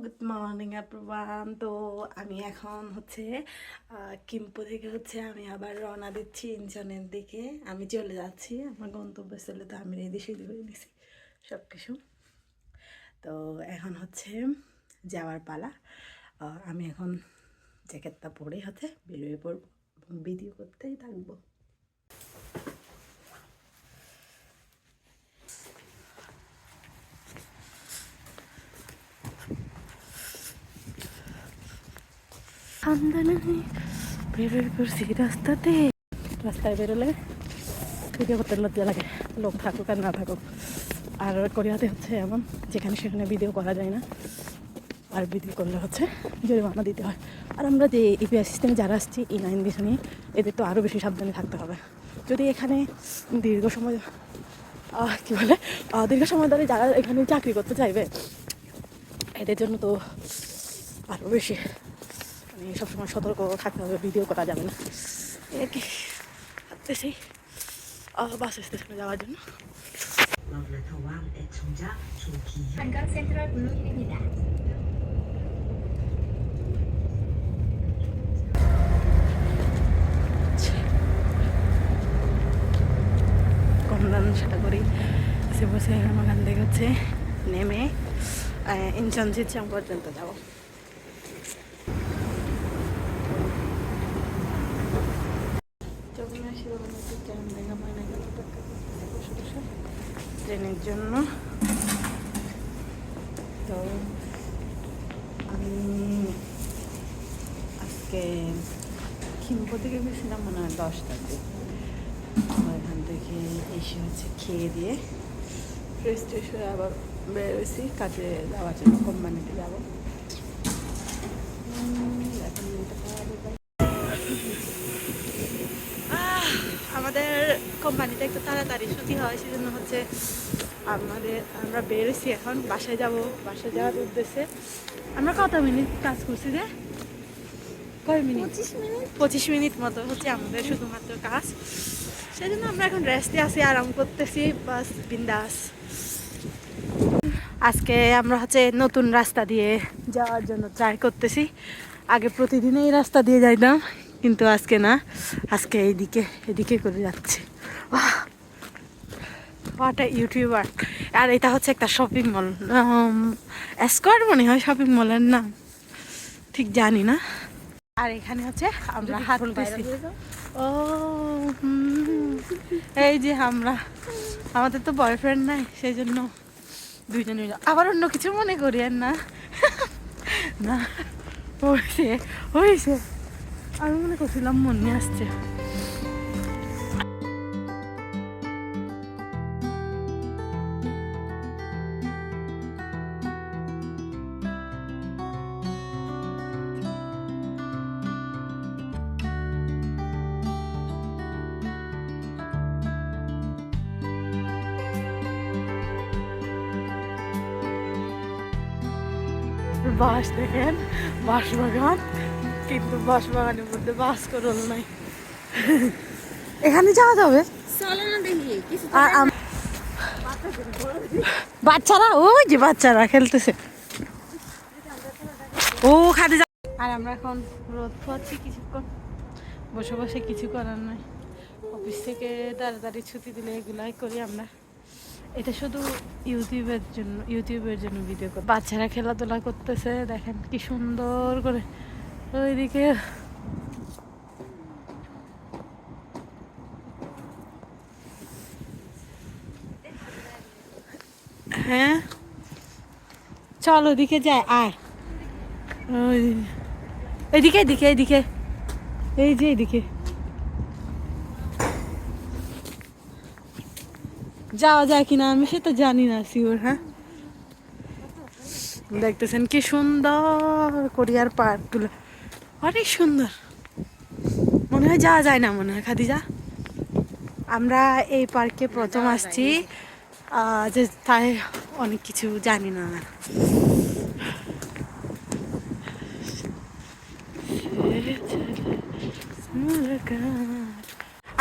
Good morning everyone. তো আমি এখন হচ্ছে কিম্পু থেকে হচ্ছে আমি আবার রওনা দিচ্ছি ইনচনের দিকে। আমি চলে যাচ্ছি আমার গন্তব্যস্থলে। তো আমি রেডি সেডি হয়ে নিছি সব কিছু। তো এখন হচ্ছে যাওয়ার পালা। আমি এখন জ্যাকেটটা পরে হচ্ছে বেরিয়ে পড়বো এবং ভিডিও করতেই থাকবো। ঠান্ডা নেই, বেরোয় পড়ছি রাস্তায় বেরোলে ভিডিও করতে লজ্জা লাগে, লোক থাকুক আর না থাকুক। আর কোরিয়াতে হচ্ছে এমন যেখানে সেখানে ভিডিও করা যায় না, আর ভিডিও করলে হচ্ছে জরিমানা দিতে হয়। আর আমরা যে ইপিআই সিস্টেমে যারা আসছি E9 ভিসা নিয়ে, এদের তো আরও বেশি সাবধানে থাকতে হবে। যদি এখানে দীর্ঘ সময় দীর্ঘ সময় ধরে যারা এখানে চাকরি করতে চাইবে, এদের জন্য তো আরও বেশি মানে সবসময় সতর্ক থাকতে হবে, ভিডিও করা যাবে না। আর কি ভাবতেছি বাস স্টেশনে যাওয়ার জন্য। 한강 센트럴 블루힐입니다. কমদান সাগরী বসে বসে ওখান থেকে হচ্ছে নেমে ইনচন জিচ্ছাং পর্যন্ত যাবো। ট্রেনের জন্য তো আমি আজকে খিম্পু থেকে গেছিলাম মনে হয় 10টাতে। এখান থেকে এসে হচ্ছে খেয়ে দিয়ে ফ্রেশ ট্রেশ হয়ে আবার বেরোছি কাজে যাওয়ার জন্য, কোম্পানিতে যাবো। আমাদের কোম্পানিতে একটু তাড়াতাড়ি ছুটি হয়, সেজন্য হচ্ছে আমরা বেরোছি এখন বাসায় যাব। বাসায় যাওয়ার উদ্দেশ্যে আমরা কত মিনিট কাজ করছি রে? কয় মিনিট? 25 মিনিট মতো হচ্ছে আমাদের শুধুমাত্র কাজ। সেই জন্য আমরা এখন রেস্টে আছি, আরাম করতেছি, বাস বিন্দাস। আজকে আমরা হচ্ছে নতুন রাস্তা দিয়ে যাওয়ার জন্য ট্রাই করতেছি। আগে প্রতিদিন এই রাস্তা দিয়ে যাইতাম, কিন্তু আজকে না, আজকে এদিকে করে যাচ্ছি। What a YouTuber. আর এটা হচ্ছে একটা শপিং মল, স্কোয়ার মনে হয় শপিং মলের নাম, ঠিক জানি না। আর এখানে হচ্ছে আমরা হাঁটতেছি। ও এই যে আমাদের তো বয়ফ্রেন্ড নাই, সেই জন্য দুইজনে আবার অন্য কিছু মনে করি আর না। না হয়েছে আমি মনে করছিলাম মনে আসছে। বাস দেখেন, বাঁশবাগান, কিন্তু বাঁশবাগানের মধ্যে বাস করল নাই। এখানে যাওয়া যাবে বাচ্চারা, ওই যে বাচ্চারা খেলতেছে, ও খাতে যা। আর আমরা এখন রোদ পোয়াচ্ছি কিছুক্ষণ, বসে বসে কিছু করার নাই। অফিস থেকে তাড়াতাড়ি ছুটি দিলে এগুলাই করি আমরা। এটা শুধু ইউটিউবের জন্য ভিডিও করি। বাচ্চারা খেলাধুলা করতেছে, দেখেন কি সুন্দর করে। ওইদিকে হ্যাঁ চল ওদিকে যাই, আয় এদিকে এদিকে এদিকে, এই যে এদিকে যাওয়া যায় কিনা আমি সেটা জানি না শিওর। হ্যাঁ দেখতেছেন কি সুন্দর কোরিয়ার পার্কগুলো, অনেক সুন্দর। মনে হয় যাওয়া যায় না মনে হয় খাদিজা। আমরা এই পার্কে প্রথম আসছি, যে তাই অনেক কিছু জানি না।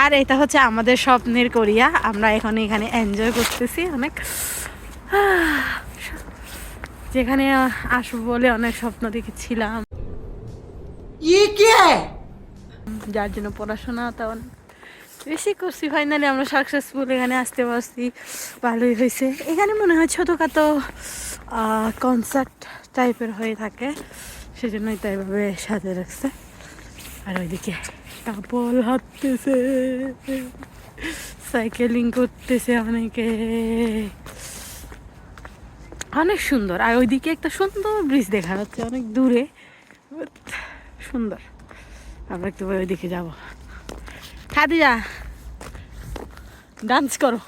আর এটা হচ্ছে আমাদের স্বপ্নের কোরিয়া, আমরা এখানে এনজয় করতেছি অনেক। যেখানে আসবো বলে অনেক স্বপ্ন দেখেছিলাম, যার জন্য পড়াশোনা তেমন বেশি করছি, ফাইনালি আমরা সাকসেসফুল এখানে আসতে পারছি, ভালোই হয়েছে। এখানে মনে হয় ছোটোখাটো কনসার্ট টাইপের হয়ে থাকে, সেজন্যই তো এভাবে সাজিয়ে রাখছে। আর ওইদিকে কাপল হাঁটতেছে, সাইকেলিং করতেছে অনেকে, অনেক সুন্দর। আর ওইদিকে একটা সুন্দর ব্রিজ দেখা যাচ্ছে অনেক দূরে, সুন্দর। আমরা একটু ওইদিকে যাবো। খাদিজা ডান্স করো।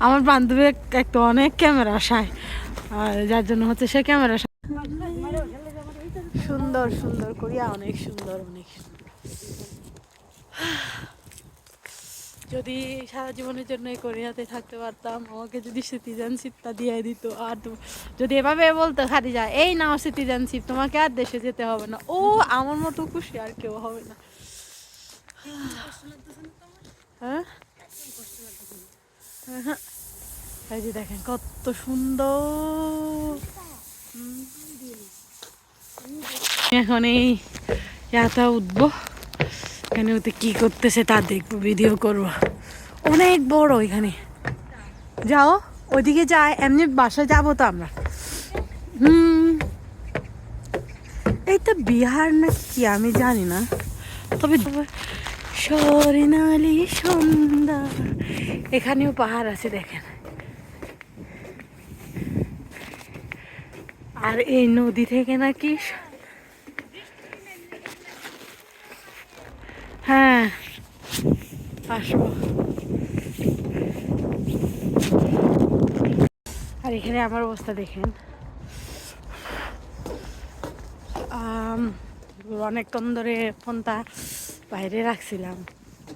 আমার বান্ধবী একটা অনেক ক্যামেরা আসায়, আর যার জন্য হচ্ছে সে ক্যামেরা সুন্দর সুন্দর করিয়া, অনেক সুন্দর অনেক সুন্দর। যদি সারা জীবনের জন্য কোরিয়াতে থাকতে পারতাম, আমাকে যদি সিটিজেনশিপটা দিয়ে দিত, আর যদি এভাবে বলতো খাদিজা এই নাও সিটিজেনশিপ, তোমাকে আর দেশে যেতে হবে না, ও আমার মতো খুশি আর কেউ হবে না। হ্যাঁ হ্যাঁ, এই যে দেখেন কত সুন্দর। এখন এই ইয়াটা উঠবো, এখানে ওতে কি করতেছে তা দেখবো, ভিডিও করবো। অনেক বড় এখানে, যাও ওইদিকে যায়, এমনি বাসায় যাবো তো আমরা। এইটা বিহার না কি আমি জানি না, তবে স্বর্ণালী সন্ধ্যা, এখানেও পাহাড় আছে দেখেন। আর এই নদী থেকে নাকি, হ্যাঁ আসবো। আর এখানে আমার অবস্থা দেখেন, অনেকক্ষণ ধরে ফোনটা বাইরে রাখছিলাম,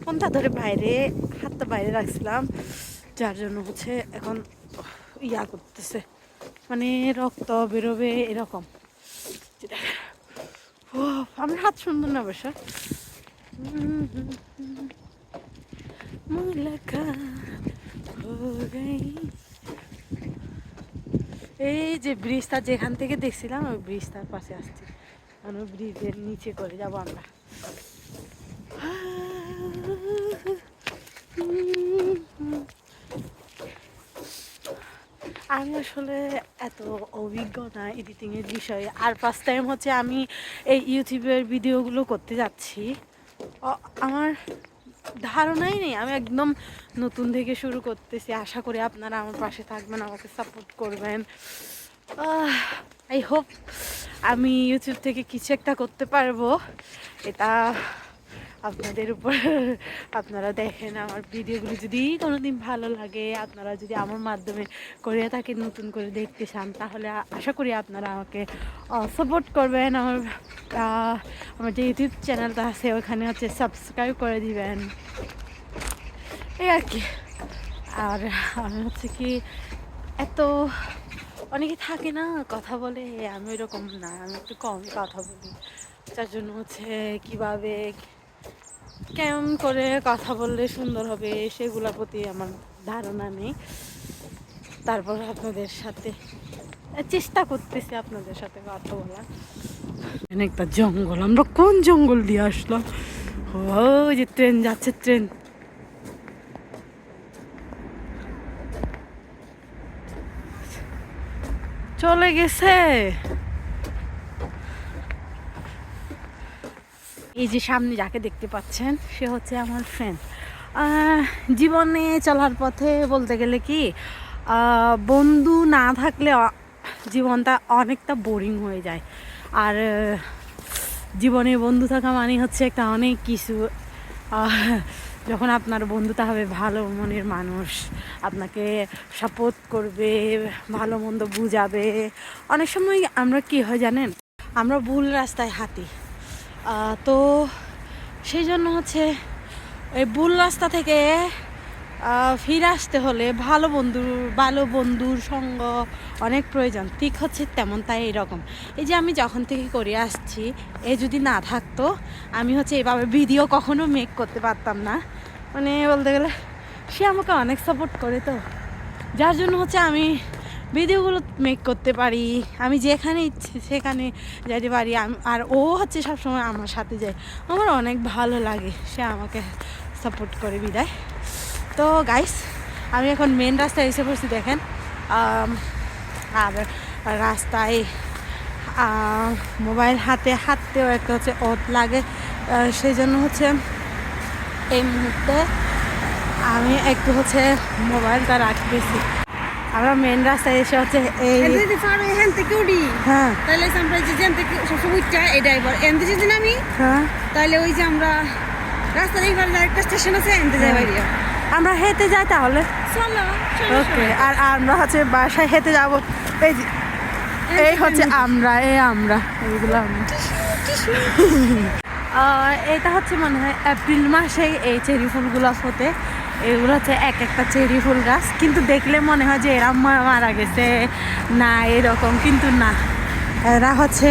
ফোনটা ধরে বাইরে, হাতটা বাইরে রাখছিলাম, যার জন্য হচ্ছে এখন ইয়া করতেছে, মানে রক্ত বেরোবে এরকম। ও আমার হাত সুন্দর না অবশ্য। এই যে ব্রিজটা যেখান থেকে দেখছিলাম, ওই ব্রিজটার পাশে আসছি, মানে ব্রিজের নিচে করে যাবো আমরা। আমি আসলে এত অভিজ্ঞ না এডিটিংয়ের বিষয়ে, আর ফার্স্ট টাইম হচ্ছে আমি এই ইউটিউবের ভিডিওগুলো করতে যাচ্ছি, আমার ধারণাই নেই, আমি একদম নতুন থেকে শুরু করতেছি। আশা করি আপনারা আমার পাশে থাকবেন, আমাকে সাপোর্ট করবেন। আই হোপ আমি ইউটিউব থেকে কিছু একটা করতে পারবো, এটা আপনাদের উপর। আপনারা দেখেন আমার ভিডিওগুলো, যদি কোনোদিন ভালো লাগে, আপনারা যদি আমার মাধ্যমে কোরিয়াটাকে নতুন করে দেখতে চান, তাহলে আশা করি আপনারা আমাকে সাপোর্ট করবেন। আমার যে ইউটিউব চ্যানেলটা আছে ওখানে হচ্ছে সাবস্ক্রাইব করে দিবেন, এই আর কি। আর আমি হচ্ছে কি এত অনেকে থাকে না কথা বলে, আমি ওইরকম না, আমি একটু কমই কথা বলি, যার জন্য হচ্ছে কীভাবে কেমন করে কথা বললে সুন্দর হবে সেগুলোর প্রতি আমার ধারণা নেই। তারপর আপনাদের সাথে চেষ্টা করতেছি আপনাদের সাথে কথা বলার। একটা জঙ্গল, আমরা কোন জঙ্গল দিয়ে আসলাম? ওই যে ট্রেন যাচ্ছে, ট্রেন চলে গেছে। এই যে সামনে যাকে দেখতে পাচ্ছেন, সে হচ্ছে আমার ফ্রেন্ড। জীবনে চলার পথে বলতে গেলে কি, বন্ধু না থাকলে জীবনটা অনেকটা বোরিং হয়ে যায়। আর জীবনে বন্ধু থাকা মানে হচ্ছে একটা অনেক কিছু। যখন আপনার বন্ধুটা হবে ভালো মনের মানুষ, আপনাকে সাপোর্ট করবে, ভালো মন্দ বুঝাবে। অনেক সময় আমরা কি হয় জানেন, আমরা ভুল রাস্তায় হাঁটি, তো সেই জন্য হচ্ছে এই ভুল রাস্তা থেকে ফিরে আসতে হলে ভালো বন্ধুর সঙ্গ অনেক প্রয়োজন। ঠিক হচ্ছে তেমন, তাই এরকম। এই যে আমি যখন থেকে করে আসছি, এ যদি না থাকতো আমি হচ্ছে এভাবে ভিডিও কখনো মেক করতে পারতাম না। মানে বলতে গেলে সে আমাকে অনেক সাপোর্ট করে, তো যার জন্য হচ্ছে আমি ভিডিওগুলো মেক করতে পারি, আমি যেখানে ইচ্ছে সেখানে যেতে পারি। আর ও হচ্ছে সবসময় আমার সাথে যায়, আমার অনেক ভালো লাগে সে আমাকে সাপোর্ট করে বিদায়। তো গাইস আমি এখন মেন রাস্তায় এসে পড়ছি দেখেন। আর রাস্তায় মোবাইল হাতে হাঁটতেও একটা হচ্ছে ওট লাগে, সেই জন্য হচ্ছে এই মুহূর্তে আমি একটু হচ্ছে মোবাইলটা রাখতেছি। আমরা মেন রাস্তায় এসে হচ্ছে এই এখান থেকে উঠি, হ্যাঁ তাহলে আমরা যে যেখান থেকে সবসময় উঠটা এই ড্রাইভার এনতে যদি নামি, হ্যাঁ তাহলে ওই যে আমরা রাস্তার এইবার একটা স্টেশন আছে এনতে যাই বাইরে। আমরা হেঁটে যাই তাহলে, চলো ওকে। আর আমরা হচ্ছে বাসায় হেঁটে যাবো। এই যে এই হচ্ছে আমরা এইগুলো আমরা এটা হচ্ছে মনে হয় এপ্রিল মাসে এই চেরি ফুলগুলো হতে। এগুলো হচ্ছে এক একটা চেরি ফুল গাছ, কিন্তু দেখলে মনে হয় যে এরা মারা গেছে না এরকম, কিন্তু না, এরা হচ্ছে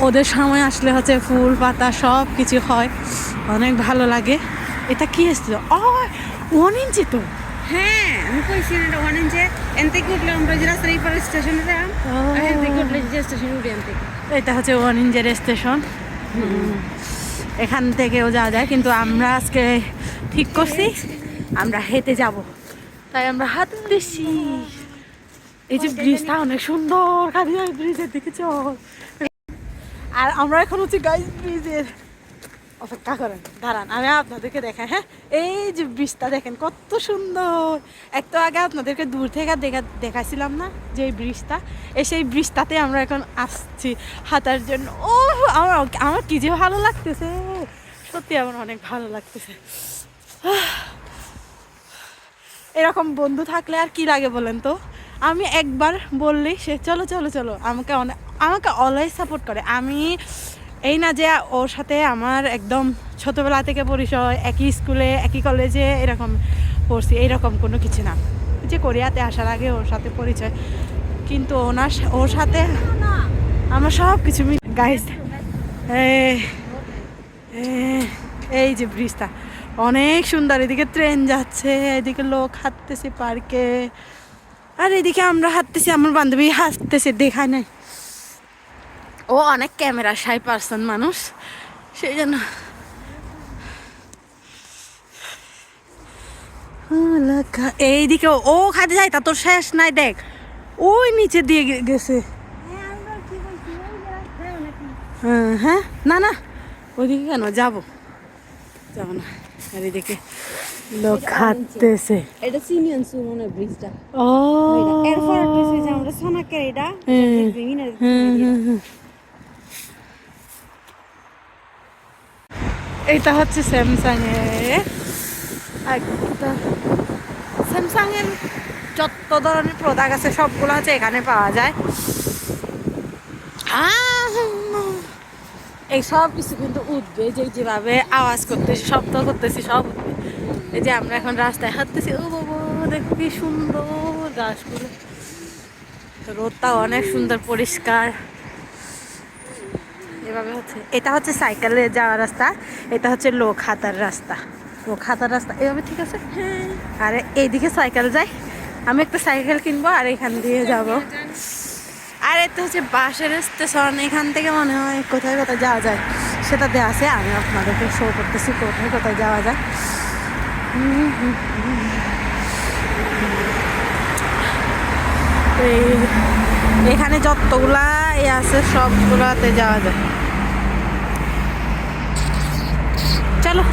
ওদের সময় আসলে হচ্ছে ফুল পাতা সব কিছু হয়, অনেক ভালো লাগে। এটা কি এসছিল? 1 ইঞ্চি তো। হ্যাঁ আমি কইছি না, এটা 1 ইঞ্চে এন থেকে উঠলে আমরা যে রাস্তার এই পারে স্টেশনে যাই, এন থেকে উঠলে যে স্টেশনে উঠি এন থেকে। এটা হচ্ছে 1 ইঞ্চের স্টেশন, এখান থেকেও যাওয়া যায়, কিন্তু আমরা আজকে ঠিক করছি আমরা হেঁটে যাব, তাই আমরা হাঁটতেছি। এই যে ব্রিজটা অনেক সুন্দর, খালি ব্রিজের দিকে চল। আর আমরা এখন হচ্ছে গাইস ব্রিজের অপেক্ষা করেন, দাঁড়ান আমি আপনাদেরকে দেখাই। হ্যাঁ এই যে ব্রিজটা দেখেন কত সুন্দর। একটু আগে আপনাদেরকে দূর থেকে দেখাইছিলাম না যে এই ব্রিজটা, সেই ব্রিজটাতে আমরা এখন আসছি হাঁটার জন্য। ও আমার কি যে ভালো লাগতেছে, সত্যি আমার অনেক ভালো লাগতেছে। এরকম বন্ধু থাকলে আর কি লাগে বলেন তো। আমি একবার বললেই সে চলো চলো চলো, আমাকে অলওয়েজ সাপোর্ট করে। আমি এই না যে ওর সাথে আমার একদম ছোটোবেলা থেকে পরিচয়, একই স্কুলে একই কলেজে এরকম পড়ছি, এইরকম কোনো কিছু না। যে কোরিয়াতে আসার আগে ওর সাথে পরিচয়, কিন্তু ওর সাথে আমার সব কিছু গাইস। এই যে ব্রিজটা অনেক সুন্দর, এদিকে ট্রেন যাচ্ছে, এদিকে লোক হাঁটতেছে পার্কে, আর এদিকে আমরা হাঁটতেছি, আমার বান্ধবী হাঁটতেছে দেখায় নাই। ও অনেক ক্যামেরা শাই পার্সন মানুষ, সেই জন্য। এইদিকে ও খাতে যাই তা তোর শেষ নাই, দেখ ওই নিচে দিয়ে গেছে। হ্যাঁ না না ওইদিকে কেন যাবো না। আর এদিকে লোক হাঁটতেছে। এটা সিনিয়ন সু মনে ব্রিজটা। ও এরপর যে আমরা সোনাকে এটা এইটা হচ্ছে স্যামসাং এর একটা, স্যামসাং এর যত ধরনের প্রোডাক্ট আছে সবগুলো হচ্ছে এখানে পাওয়া যায়। এই সব কিছু কিন্তু উঠবে, যেভাবে আওয়াজ করতেছি শব্দ করতেছি সব উঠবে। এই যে আমরা এখন রাস্তায় হাঁটতেছি, ও বাবা দেখো কি সুন্দর গাছগুলো, রোদটা অনেক সুন্দর পরিষ্কার। এভাবে হচ্ছে, এটা হচ্ছে সাইকেলে যাওয়ার রাস্তা, এটা হচ্ছে লোক হাঁটার রাস্তা, এভাবে ঠিক আছে। আর এইদিকে সাইকেল যায়, আমি একটা সাইকেল কিনবো আর এখান দিয়ে যাব। আর এটা হচ্ছে বাসের স্টেশন, এখান থেকে মনে হয় কোথায় কোথায় যাওয়া যায় সেটাতে আছে, আমি আপনাদেরকে শো করতেছি কোথায় কোথায় যাওয়া যায়। এখানে যতগুলা আছে সবগুলাতে যাওয়া যায়, চলো।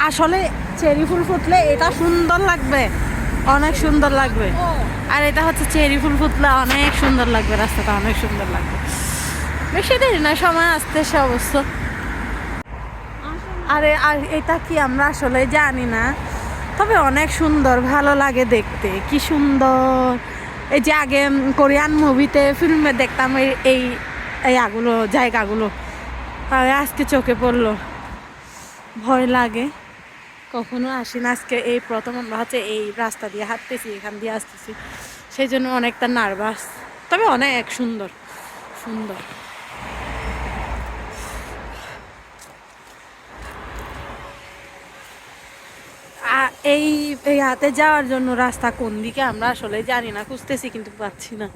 আসলে চেরি ফুল ফুটলে এটা সুন্দর লাগবে, অনেক সুন্দর লাগবে। আর এটা হচ্ছে চেরি ফুল ফুটলে অনেক সুন্দর লাগবে, রাস্তাটা অনেক সুন্দর লাগবে। বেশি দেরি না, সময় আসতেছে অবশ্য। আরে আর এটা কি আমরা আসলে জানি না, তবে অনেক সুন্দর, ভালো লাগে দেখতে, কি সুন্দর। এই যে আগে কোরিয়ান মুভিতে ফিল্মে দেখতাম এই এইগুলো জায়গাগুলো, আজকে চোখে পড়লো, ভয় লাগে, কখনো আসি না। আজকে এই প্রথম আমরা হচ্ছে এই রাস্তা দিয়ে হাঁটতেছি, এখান দিয়ে আসতেছি, সেই জন্য অনেকটা নার্ভাস, তবে অনেক সুন্দর সুন্দর। এই হাতে যাওয়ার জন্য রাস্তা কোন দিকে আমরা আসলে জানি না, খুঁজতেছি কিন্তু পাচ্ছি না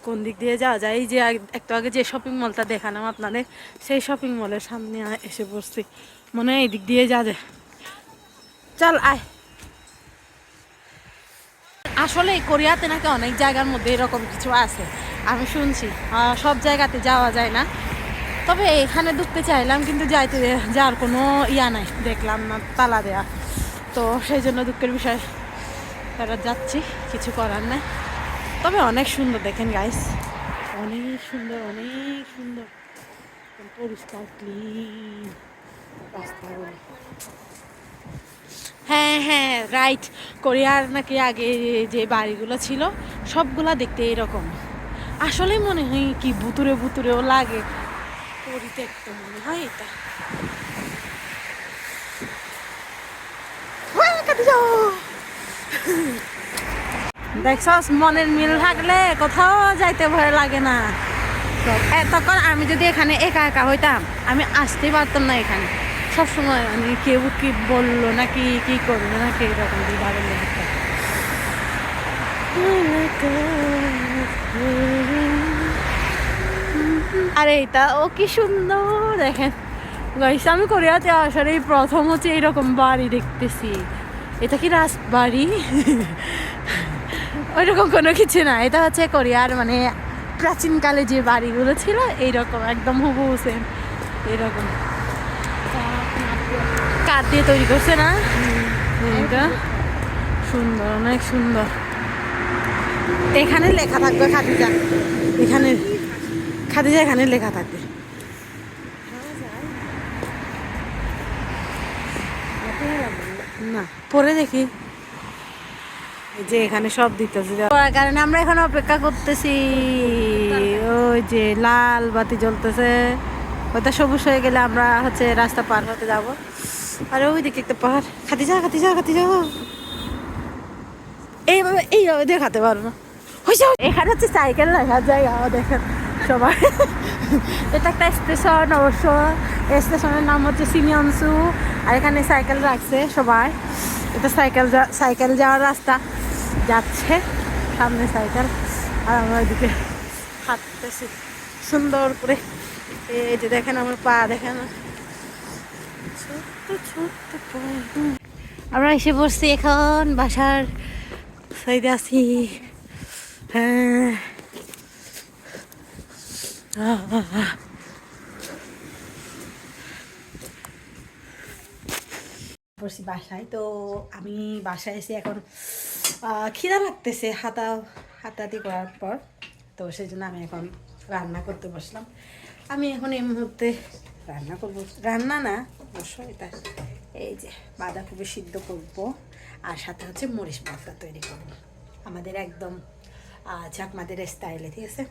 কোন দিক দিয়ে যাওয়া যায়। এই যে একটু আগে যে শপিং মলটা দেখালাম আপনাদের, সেই শপিং মলের সামনে এসে পড়ছি, মনে হয় এই দিক দিয়ে যা যায়। চল আয়। আসলে কোরিয়াতে নাকি অনেক জায়গার মধ্যে এরকম কিছু আছে, আমি শুনছি। সব জায়গাতে যাওয়া যায় না, তবে এখানে ঢুকতে চাইলাম কিন্তু যাওয়ার কোনো ইয়া নাই, দেখলাম না তালা দেয়া, তো সেই জন্য দুঃখের বিষয় তারা যাচ্ছি, কিছু করার নাই। তবে অনেক সুন্দর, দেখেন গাইস, অনেক সুন্দর, অনেক সুন্দর, পরিষ্কার ক্লিন রাস্তাগুলো। হ্যাঁ হ্যাঁ রাইট, কোরিয়ার নাকি আগে যে বাড়িগুলো ছিল সবগুলা দেখতে এরকম। আসলে মনে হয় কি ভুতুরে ভুতুরেও লাগে, পরিত্যক্ত মনে হয় এটা। দেখছস, মনের মিল থাকলে কোথাও যাইতে ভয় লাগে না। তখন আমি যদি এখানে একা একা হইতাম, আমি আসতেই পারতাম না এখানে। সবসময় মানে কেউ কি বললো নাকি কি করলো নাকি এরকম ভাবে লেগে। আরে এটা ও কি সুন্দর দেখেন গাইস, আমি কোরিয়াতে আসার এই প্রথম হচ্ছে এইরকম বাড়ি দেখতেছি। এটা কি রাজবাড়ি? ওইরকম কোনো কিছু না, এটা হচ্ছে কোরিয়ার মানে প্রাচীনকালে যে বাড়িগুলো ছিল এইরকম একদম হুবহু সেম এরকম। কাঠ দিয়ে তৈরি করছে না, এটা সুন্দর, অনেক সুন্দর। এখানে লেখা থাকবে খাদিজা, এখানে খাদিজা এখানে লেখা থাকবে। না পরে দেখি যে এখানে সব দিতেছে, কারণে আমরা এখন অপেক্ষা করতেছি। ওই যে লাল বাতি জ্বলতেছে, ওটা সবুজ হয়ে গেলে আমরা হচ্ছে রাস্তা পার হতে যাবো। আর ওই দিকে একটা পাহাড়, খাদিজা খাদিজা খাদিজা এইভাবে দেখাতে পারবো না। এখানে হচ্ছে সাইকেল রাখার জায়গা দেখেন সবাই। এটা একটা স্টেশন, অবশ্য স্টেশনের নাম হচ্ছে সিমিয়নসু, আর এখানে সাইকেল রাখছে সবাই। এটা সাইকেল যাওয়ার রাস্তা যাচ্ছে, সামনে সাইকেল, আর আমরা ওইদিকে হাঁটতেছি সুন্দর করে। এই যে দেখেন আমার পা, দেখেন ছোট্ট ছোট্ট পা। আমরা এসে পড়ছি এখন বাসার সাইডে আছি। হ্যাঁ পড়ছি বাসায়। তো আমি বাসায় এসে এখন খিদা লাগতেছে হাতাহাতি করার পর, তো সেই জন্য আমি এখন রান্না করতে বসলাম। আমি এখন এই মুহূর্তে রান্না করবো, রান্না না অবশ্য এটা, এই যে বাঁধাকপি সিদ্ধ করবো, আর সাথে হচ্ছে মরিচ ভর্তা তৈরি করবো আমাদের একদম চাকমাদের স্টাইলে, ঠিক আছে।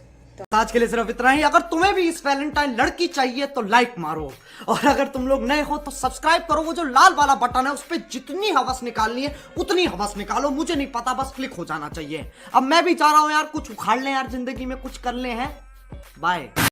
आज के लिए सिर्फ इतना ही। अगर तुम्हें भी इस वैलेंटाइन लड़की चाहिए तो लाइक मारो, और अगर तुम लोग नए हो तो सब्सक्राइब करो। वो जो लाल वाला बटन है उस पर जितनी हवस निकालनी है उतनी हवस निकालो, मुझे नहीं पता, बस क्लिक हो जाना चाहिए। अब मैं भी चाह रहा हूं यार कुछ उखाड़ लें यार, जिंदगी में कुछ कर ले हैं। बाय।